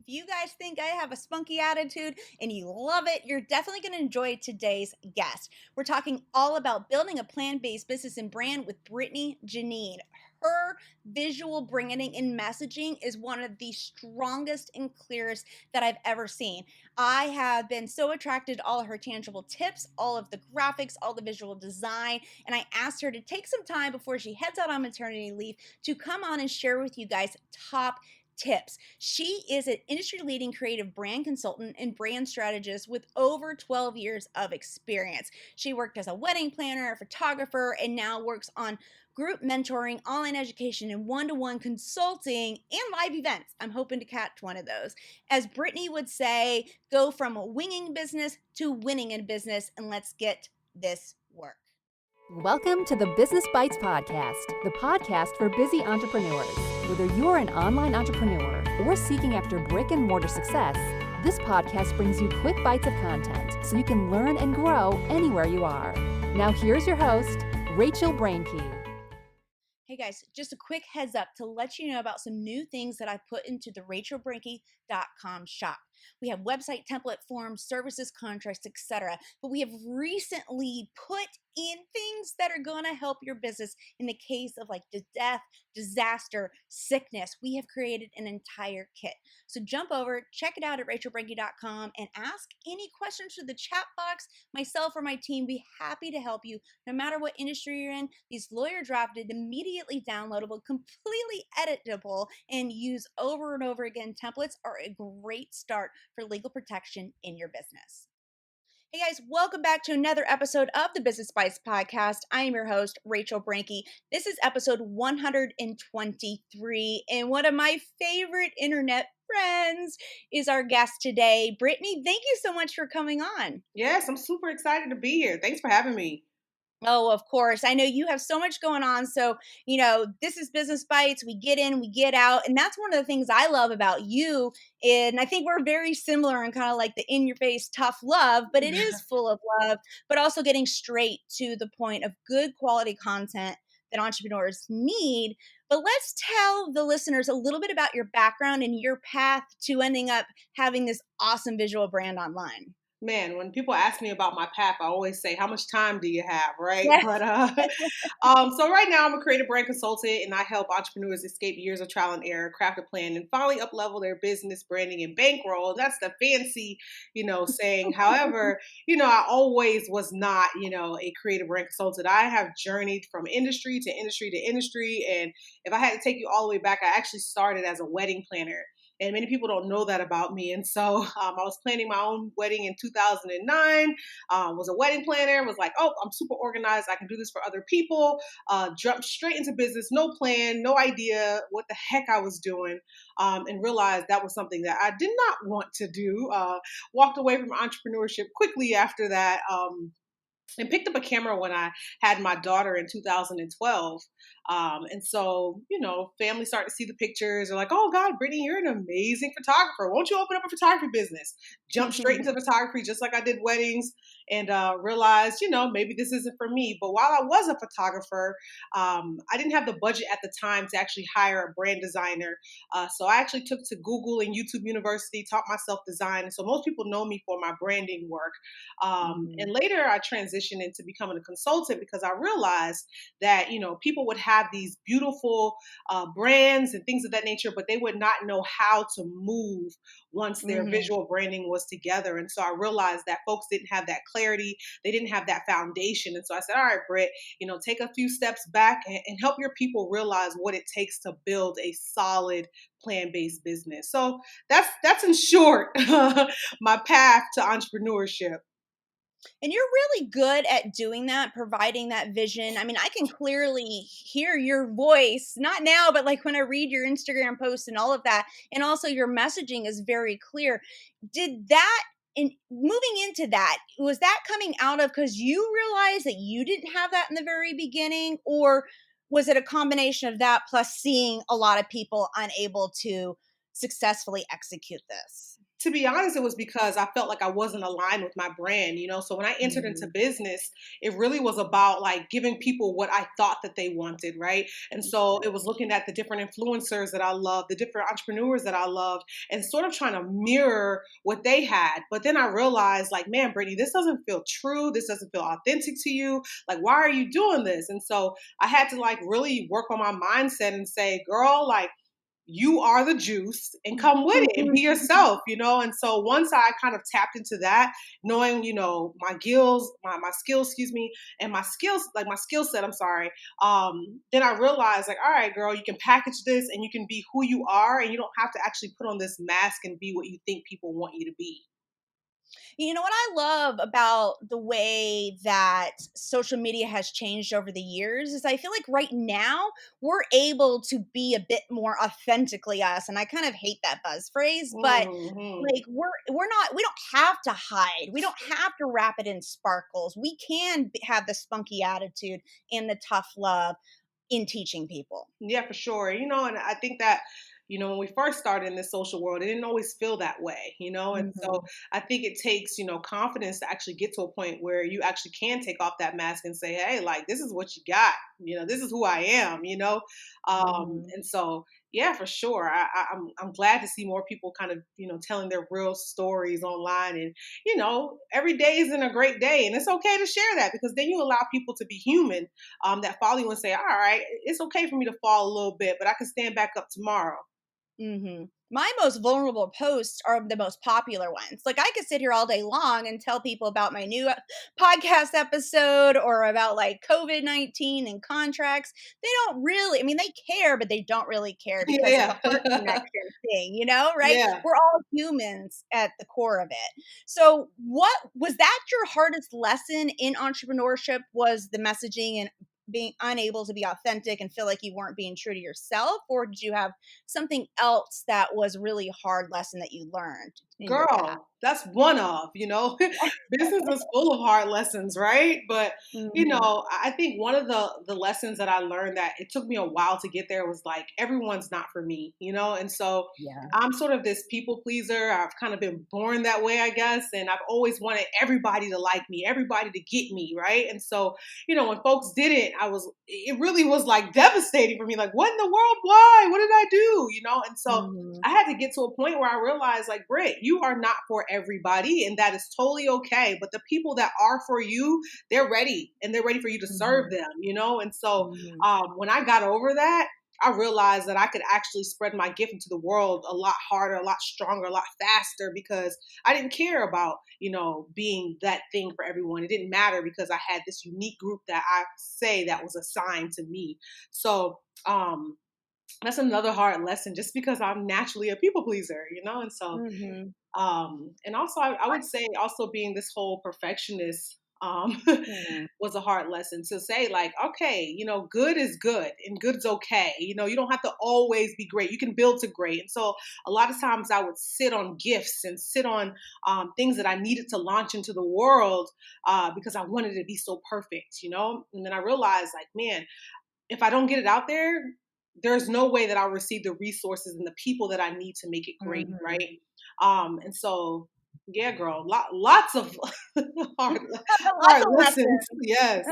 If you guys think I have a spunky attitude and you love it, you're definitely going to enjoy today's guest. We're talking all about building a plant-based business and brand with Brittany Janine. Her visual branding and messaging is one of the strongest and clearest that I've ever seen. I have been so attracted to all of her tangible tips, all of the graphics, all the visual design, and I asked her to take some time before she heads out on maternity leave to come on and share with you guys top tips. She is an industry leading creative brand consultant and brand strategist with over 12 years of experience. She worked as a wedding planner, a photographer, and now works on group mentoring, online education, and one-to-one consulting and live events. I'm hoping to catch one of those. As Brittany would say, go from winging business to winning in business, and let's get this work. Welcome to the Business Bites Podcast, the podcast for busy entrepreneurs. Whether you're an online entrepreneur or seeking after brick and mortar success, this podcast brings you quick bites of content so you can learn and grow anywhere you are. Now here's your host, Rachel Brainke. Hey guys, just a quick heads up to let you know about some new things that I put into the rachelbrainke.com shop. We have website template forms, services, contracts, etc. But we have recently put in things that are going to help your business in the case of like death, disaster, sickness. We have created an entire kit. So jump over, check it out at rachelbrainke.com and ask any questions through the chat box. Myself or my team be happy to help you no matter what industry you're in. These lawyer drafted, immediately downloadable, completely editable, and use over and over again templates are a great start for legal protection in your business. Hey guys, welcome back to another episode of the Business Bites podcast. I am your host, Rachel Brainke. This is episode 123, and one of my favorite internet friends is our guest today, Brittany. Thank you so much for coming on. Yes, I'm super excited to be here. Thanks for having me. Oh, of course. I know you have so much going on. So, this is Business Bites. We get in, we get out. And that's one of the things I love about you. And I think we're very similar in kind of like the in your face, tough love, but it is full of love, but also getting straight to the point of good quality content that entrepreneurs need. But let's tell the listeners a little bit about your background and your path to ending up having this awesome visual brand online. Man, when people ask me about my path, I always say, how much time do you have, right? Yeah. But so right now I'm a creative brand consultant and I help entrepreneurs escape years of trial and error, craft a plan, and finally up-level their business branding and bankroll. And that's the fancy, saying. However, I always was not, a creative brand consultant. I have journeyed from industry to industry to industry. And if I had to take you all the way back, I actually started as a wedding planner. And many people don't know that about me. And so I was planning my own wedding in 2009, was a wedding planner, was like, oh, I'm super organized. I can do this for other people. Jumped straight into business, no plan, no idea what the heck I was doing, and realized that was something that I did not want to do. Walked away from entrepreneurship quickly after that. And picked up a camera when I had my daughter in 2012. And so, family started to see the pictures. They're like, oh God, Brittany, you're an amazing photographer. Won't you open up a photography business? Jumped straight into photography just like I did weddings and realized, maybe this isn't for me. But while I was a photographer, I didn't have the budget at the time to actually hire a brand designer. So I actually took to Google and YouTube University, taught myself design. And so most people know me for my branding work. And later I transitioned into becoming a consultant because I realized that, people would have these beautiful brands and things of that nature, but they would not know how to move once their visual branding was together. And so I realized that folks didn't have that clarity. They didn't have that foundation. And so I said, all right, Britt, take a few steps back and help your people realize what it takes to build a solid plant-based business. So that's in short my path to entrepreneurship. And you're really good at doing that, providing that vision. I mean, I can clearly hear your voice, not now, but like when I read your Instagram posts and all of that. And also your messaging is very clear. Did that, in moving into that, was that coming out of because you realized that you didn't have that in the very beginning? Or was it a combination of that plus seeing a lot of people unable to successfully execute this? To be honest, it was because I felt like I wasn't aligned with my brand, So when I entered into Mhm. business, it really was about like giving people what I thought that they wanted, right? And so it was looking at the different influencers that I loved, the different entrepreneurs that I loved, and sort of trying to mirror what they had. But then I realized, like, man, Brittany, this doesn't feel true. This doesn't feel authentic to you. Like, why are you doing this? And so I had to like really work on my mindset and say, girl, like, you are the juice and come with it and be yourself, And so once I kind of tapped into that, knowing, my skills, excuse me, and my skills, like my skill set, I'm sorry. Then I realized like, all right, girl, you can package this and you can be who you are and you don't have to actually put on this mask and be what you think people want you to be. You know what I love about the way that social media has changed over the years is I feel like right now we're able to be a bit more authentically us. And I kind of hate that buzz phrase, but Hmm. like we don't have to hide. We don't have to wrap it in sparkles. We can have the spunky attitude and the tough love in teaching people. Yeah, for sure. And I think that, when we first started in this social world, it didn't always feel that way, And so Mhm. I think it takes, confidence to actually get to a point where you actually can take off that mask and say, hey, like, this is what you got, this is who I am. Mhm. And so, yeah, for sure. I'm glad to see more people kind of, telling their real stories online. And, every day isn't a great day. And it's okay to share that because then you allow people to be human that follow you and say, all right, it's okay for me to fall a little bit, but I can stand back up tomorrow. My most vulnerable posts are the most popular ones. Like I could sit here all day long and tell people about my new podcast episode or about like COVID-19 and contracts. They don't really, I mean, they care, but they don't really care because it's a Yeah. heart connection thing, right? Yeah. We're all humans at the core of it. So, what was that your hardest lesson in entrepreneurship? Was the messaging and being unable to be authentic and feel like you weren't being true to yourself? Or did you have something else that was really hard lesson that you learned in your path? Girl, that's one of, business is full of hard lessons, right? But, Mhm. I think one of the lessons that I learned that it took me a while to get there was like everyone's not for me. And so Yeah. I'm sort of this people pleaser. I've kind of been born that way, I guess, and I've always wanted everybody to like me, everybody to get me, right? And so, when folks didn't, it really was like devastating for me. Like, what in the world? Why? What did I do? And so Mhm. I had to get to a point where I realized, like, Britt, you are not for everybody, and that is totally okay. But the people that are for you, they're ready, and they're ready for you to serve Mhm. them. And so Mhm. when I got over that, I realized that I could actually spread my gift into the world a lot harder, a lot stronger, a lot faster because I didn't care about, being that thing for everyone. It didn't matter because I had this unique group that I say that was assigned to me. So, that's another hard lesson just because I'm naturally a people pleaser. And so, Mhm. and also I would say also being this whole perfectionist, Mhm. was a hard lesson to say like, okay, good is good and good's okay. You don't have to always be great. You can build to great. And so a lot of times I would sit on gifts and sit on things that I needed to launch into the world because I wanted it to be so perfect. And then I realized like, man, if I don't get it out there, there's no way that I'll receive the resources and the people that I need to make it great, Mhm. right? And so, yeah, girl, lots of hard, Lots hard of lessons. lessons. Yes.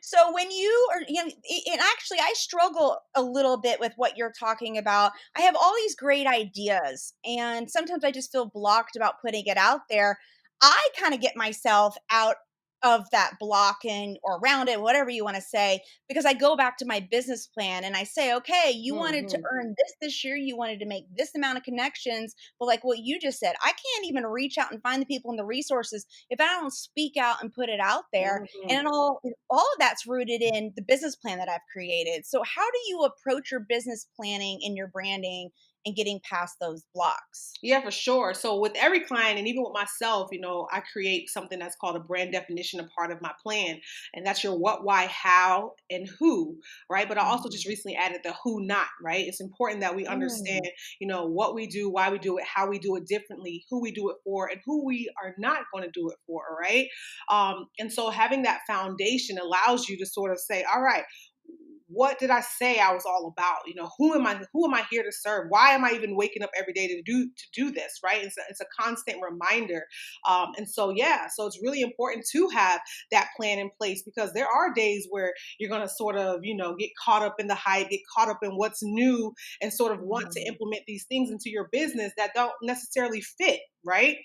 So when you are, and actually, I struggle a little bit with what you're talking about. I have all these great ideas, and sometimes I just feel blocked about putting it out there. I kind of get myself out of that block and or around it, whatever you want to say, because I go back to my business plan and I say, okay, you wanted to Hmm. earn this year, you wanted to make this amount of connections, but like what you just said, I can't even reach out and find the people and the resources if I don't speak out and put it out there. Hmm. And all of that's rooted in the business plan that I've created. So how do you approach your business planning and your branding and getting past those blocks? Yeah, for sure. So with every client and even with myself, I create something that's called a brand definition, a part of my plan. And that's your what, why, how, and who, right? But I also just Mhm. recently added the who not, right? It's important that we Mm. understand, what we do, why we do it, how we do it differently, who we do it for, and who we are not going to do it for, right? And so having that foundation allows you to sort of say, all right, what did I say I was all about? You know, who am I here to serve? Why am I even waking up every day to do this, right? It's a constant reminder. And so yeah, so it's really important to have that plan in place, because there are days where you're going to sort of, get caught up in the hype, get caught up in what's new, and sort of want to Mhm. implement these things into your business that don't necessarily fit, right?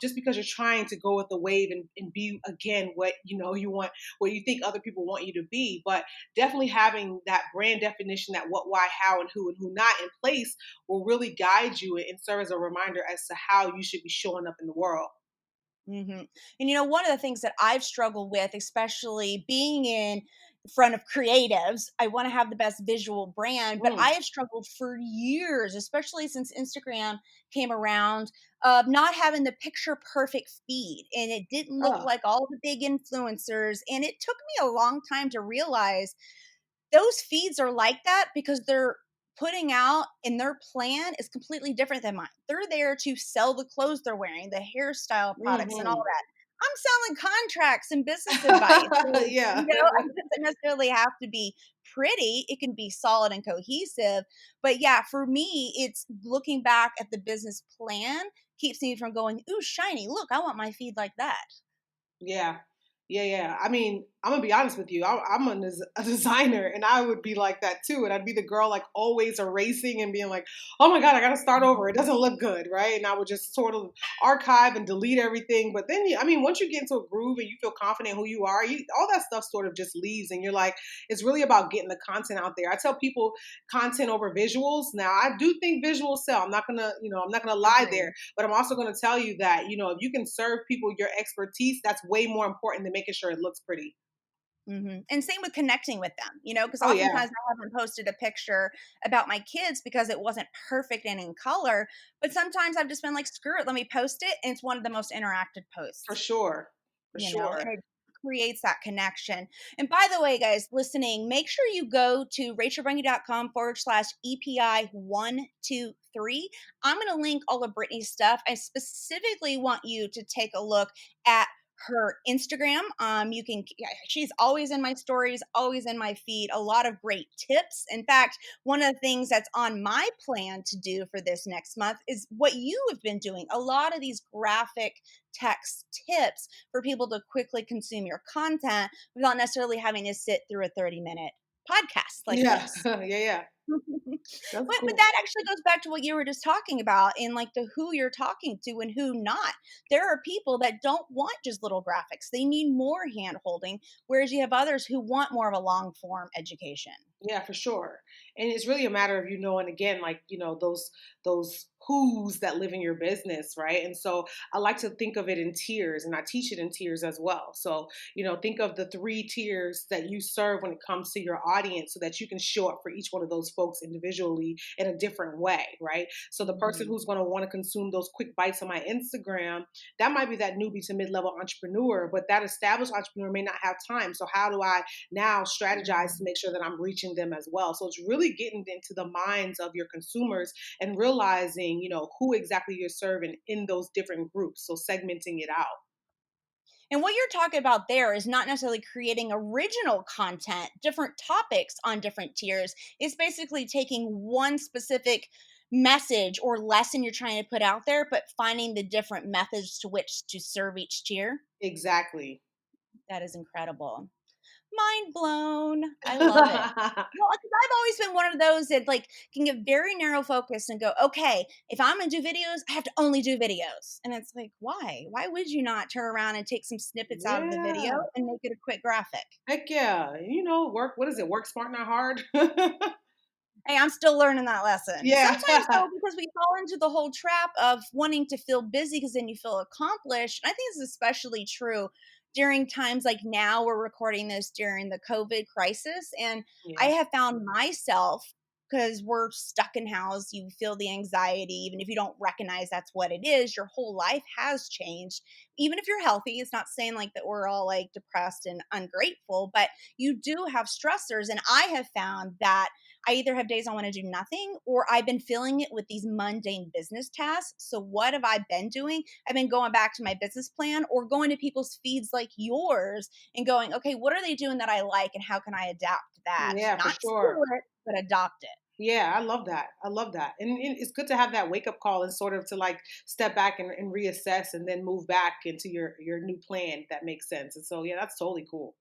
Just because you're trying to go with the wave and be again what you want, what you think other people want you to be. But definitely having that brand definition, that what, why, how, and who not in place will really guide you and serve as a reminder as to how you should be showing up in the world. Mhm. And one of the things that I've struggled with, especially being in front of creatives, I want to have the best visual brand, but Mm. I have struggled for years, especially since Instagram came around, of not having the picture perfect feed. And it didn't look Oh. like all the big influencers. And it took me a long time to realize those feeds are like that because they're putting out, and their plan is completely different than mine. They're there to sell the clothes they're wearing, the hairstyle products, and all Hmm. that. I'm selling contracts and business advice. So, Yeah. it doesn't necessarily have to be pretty. It can be solid and cohesive. But yeah, for me, it's looking back at the business plan keeps me from going, ooh, shiny. Look, I want my feed like that. Yeah. Yeah, yeah. I mean, I'm gonna be honest with you. I'm a designer, and I would be like that too. And I'd be the girl like always erasing and being like, "Oh my god, I gotta start over. It doesn't look good, right?" And I would just sort of archive and delete everything. But then, I mean, once you get into a groove and you feel confident in who you are, all that stuff sort of just leaves, and you're like, it's really about getting the content out there. I tell people content over visuals. Now, I do think visuals sell. I'm not gonna lie there. Agree. But I'm also going to tell you that, if you can serve people your expertise, that's way more important than making sure it looks pretty. And same with connecting with them, because Oh, yeah, oftentimes I haven't posted a picture about my kids because it wasn't perfect and in color. But sometimes I've just been like, screw it, let me post it. And it's one of the most interacted for posts, sure. For and sure. it creates that connection. And by the way, guys listening, make sure you go to rachelbrinky.com/EPI123. I'm going to link all of Brittany's stuff. I specifically want you to take a look at her Instagram. You can, yeah, she's always in my stories, always in my feed, a lot of great tips. In fact, one of the things that's on my plan to do for this next month is what you have been doing, a lot of these graphic text tips for people to quickly consume your content without necessarily having to sit through a 30-minute podcast like Yeah. this. Yeah. Yeah. That's But cool. that actually goes back to what you were just talking about in like the who you're talking to and who not. There are people that don't want just little graphics. They need more hand holding, whereas you have others who want more of a long form education. Yeah, for sure. And it's really a matter of knowing again, like, those who's that live in your business, right? And so I like to think of it in tiers, and I teach it in tiers as well. So, think of the three tiers that you serve when it comes to your audience, so that you can show up for each one of those folks individually in a different way, right? So the person Mhm. who's going to want to consume those quick bites on my Instagram, that might be that newbie to mid-level entrepreneur, but that established entrepreneur may not have time. So how do I now strategize to make sure that I'm reaching them as well? So it's really getting into the minds of your consumers and realizing, who exactly you're serving in those different groups. So segmenting it out. And what you're talking about there is not necessarily creating original content, different topics on different tiers. It's basically taking one specific message or lesson you're trying to put out there, but finding the different methods to which to serve each tier. Exactly. That is incredible. Mind blown. I love it. Well, because I've always been one of those that like can get very narrow focused and go, okay, if I'm gonna do videos, I have to only do videos. And it's like, why? Why would you not turn around and take some snippets out of the video Yeah. and make it a quick graphic? Heck yeah. Work, what is it? Work smart, not hard. Hey, I'm still learning that lesson. Yeah. Sometimes though, because we fall into the whole trap of wanting to feel busy because then you feel accomplished. And I think this is especially true during times like now. We're recording this during the COVID crisis. And I Yeah. have found myself, because we're stuck in house, you feel the anxiety, even if you don't recognize that's what it is, your whole life has changed. Even if you're healthy, it's not saying like that we're all like depressed and ungrateful, but you do have stressors. And I have found that I either have days I want to do nothing or I've been filling it with these mundane business tasks. So, what have I been doing? I've been going back to my business plan or going to people's feeds like yours and going, okay, what are they doing that I like and how can I adapt that. Yeah, for Not sure. steal it, but adopt it. Yeah, I love that. I love that. And it's good to have that wake up call and sort of to like step back and reassess and then move back into your new plan, if that makes sense. And so yeah, that's totally cool.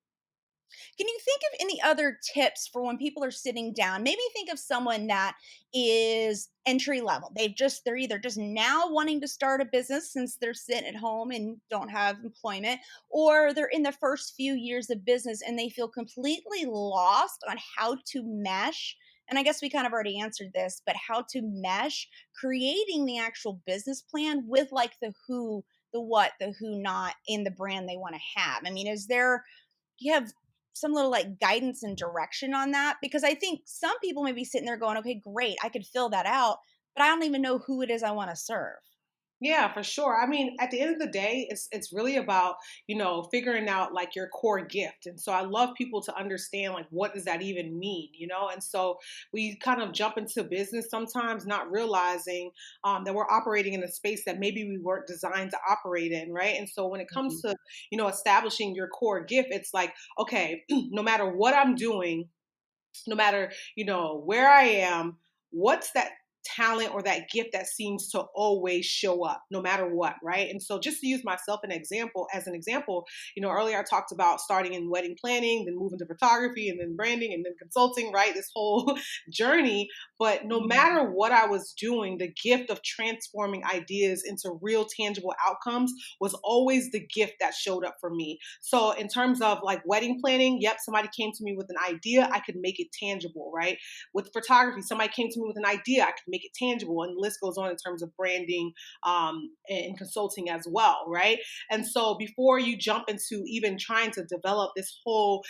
Can you think of any other tips for when people are sitting down? Maybe think of someone that is entry level. They're either just now wanting to start a business since they're sitting at home and don't have employment, or they're in the first few years of business and they feel completely lost on how to mesh. And I guess we kind of already answered this, but how to mesh creating the actual business plan with like the who, the what, the who not in the brand they want to have. I mean, you have some little like guidance and direction on that? Because I think some people may be sitting there going, okay, great, I could fill that out, but I don't even know who it is I want to serve. Yeah, for sure. I mean, at the end of the day, it's really about, figuring out like your core gift. And so I love people to understand like what does that even mean, you know? And so we kind of jump into business sometimes not realizing that we're operating in a space that maybe we weren't designed to operate in, right? And so when it comes Mhm. to, establishing your core gift, it's like, okay, no matter what I'm doing, no matter where I am, what's that talent or that gift that seems to always show up no matter what, right? And so just to use myself as an example, earlier I talked about starting in wedding planning, then moving to photography, and then branding, and then consulting, right? This whole journey. But no Mhm. matter what I was doing, the gift of transforming ideas into real tangible outcomes was always the gift that showed up for me. So in terms of like wedding planning, yep, somebody came to me with an idea, I could make it tangible, right? With photography, somebody came to me with an idea, I could make it tangible, and the list goes on in terms of branding and consulting as well, right? And so before you jump into even trying to develop this whole,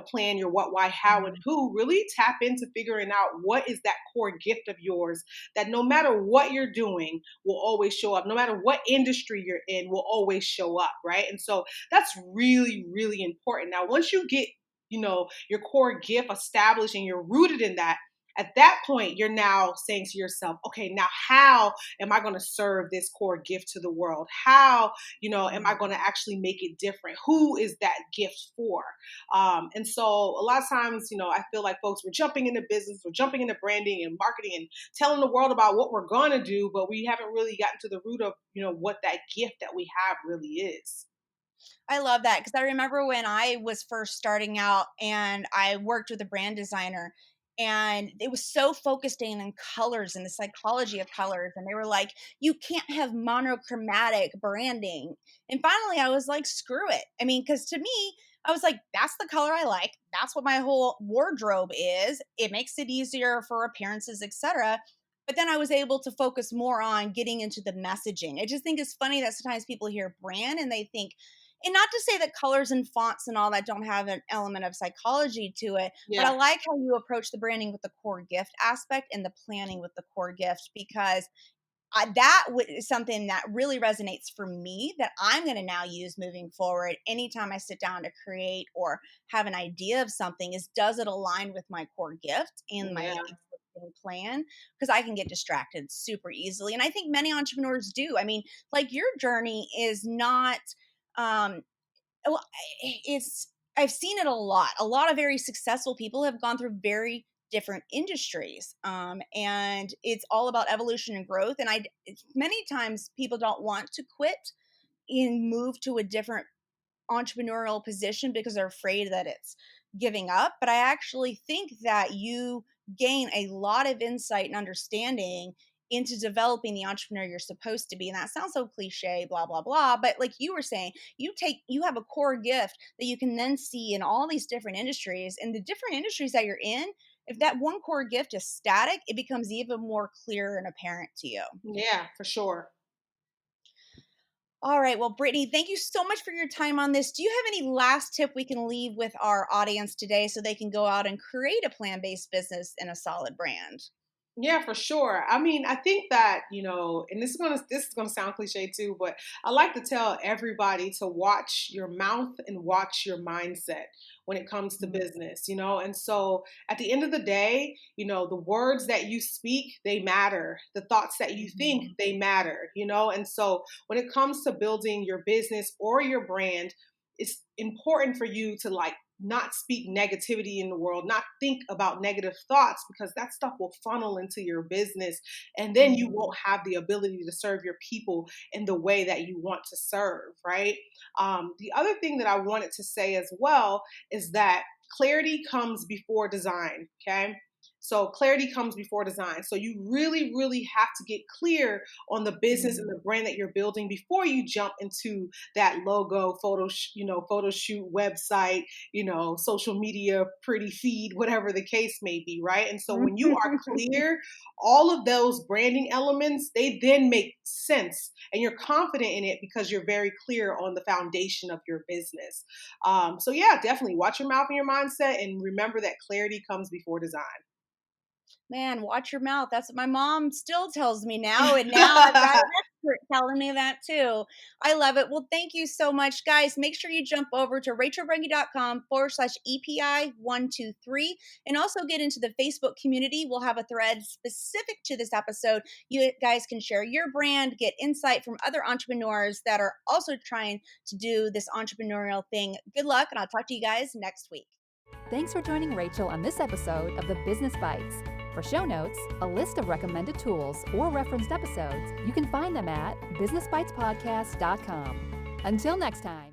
plan, your what, why, how, and Mhm. who, really tap into figuring out what is that core gift of yours that no matter what you're doing will always show up, no matter what industry you're in will always show up, right? And so that's really, really important. Now, once you get, your core gift established and you're rooted in that, at that point, you're now saying to yourself, okay, now how am I going to serve this core gift to the world? How, am I Mhm. going to actually make it different? Who is that gift for? And so a lot of times, I feel like folks, we're jumping into business, we're jumping into branding and marketing and telling the world about what we're going to do, but we haven't really gotten to the root of, what that gift that we have really is. I love that because I remember when I was first starting out and I worked with a brand designer and it was so focused in on colors and the psychology of colors. And they were like, you can't have monochromatic branding. And finally, I was like, screw it. I mean, because to me, I was like, that's the color I like. That's what my whole wardrobe is. It makes it easier for appearances, etc. But then I was able to focus more on getting into the messaging. I just think it's funny that sometimes people hear brand and they think, and not to say that colors and fonts and all that don't have an element of psychology to it, but I Yeah. like how you approach the branding with the core gift aspect and the planning with the core gift because is something that really resonates for me that I'm going to now use moving forward. Anytime I sit down to create or have an idea of something, is does it align with my core gift and my Yeah. existing plan? Because I can get distracted super easily, and I think many entrepreneurs do. I mean, like your journey is not. Um, well, it's I've seen it a lot. A lot of very successful people have gone through very different industries, and it's all about evolution and growth. And many times people don't want to quit and move to a different entrepreneurial position because they're afraid that it's giving up. But I actually think that you gain a lot of insight and understanding into developing the entrepreneur you're supposed to be. And that sounds so cliche, blah, blah, blah. But like you were saying, you have a core gift that you can then see in all these different industries. And the different industries that you're in, if that one core gift is static, it becomes even more clear and apparent to you. Yeah, for sure. All right. Well, Brittany, thank you so much for your time on this. Do you have any last tip we can leave with our audience today so they can go out and create a plan based business and a solid brand? Yeah, for sure. I mean, I think that, and this is gonna sound cliche too, but I like to tell everybody to watch your mouth and watch your mindset when it comes to Mhm. business, And so at the end of the day, the words that you speak, they matter. The thoughts that you think, Mhm. they matter, And so when it comes to building your business or your brand, it's important for you to like not speak negativity in the world, not think about negative thoughts, because that stuff will funnel into your business. And then you won't have the ability to serve your people in the way that you want to serve, right? The other thing that I wanted to say as well is that clarity comes before design, okay? So clarity comes before design. So you really, really have to get clear on the business and the brand that you're building before you jump into that logo, photo shoot, website, social media, pretty feed, whatever the case may be, right? And so when you are clear, all of those branding elements, they then make sense and you're confident in it because you're very clear on the foundation of your business. So yeah, definitely watch your mouth and your mindset and remember that clarity comes before design. Man, watch your mouth. That's what my mom still tells me now. And now I've got an expert telling me that too. I love it. Well, thank you so much, guys. Make sure you jump over to rachelbrenke.com/EPI123 and also get into the Facebook community. We'll have a thread specific to this episode. You guys can share your brand, get insight from other entrepreneurs that are also trying to do this entrepreneurial thing. Good luck, and I'll talk to you guys next week. Thanks for joining Rachel on this episode of the Business Bites. For show notes, a list of recommended tools, or referenced episodes, you can find them at businessbitespodcast.com. Until next time.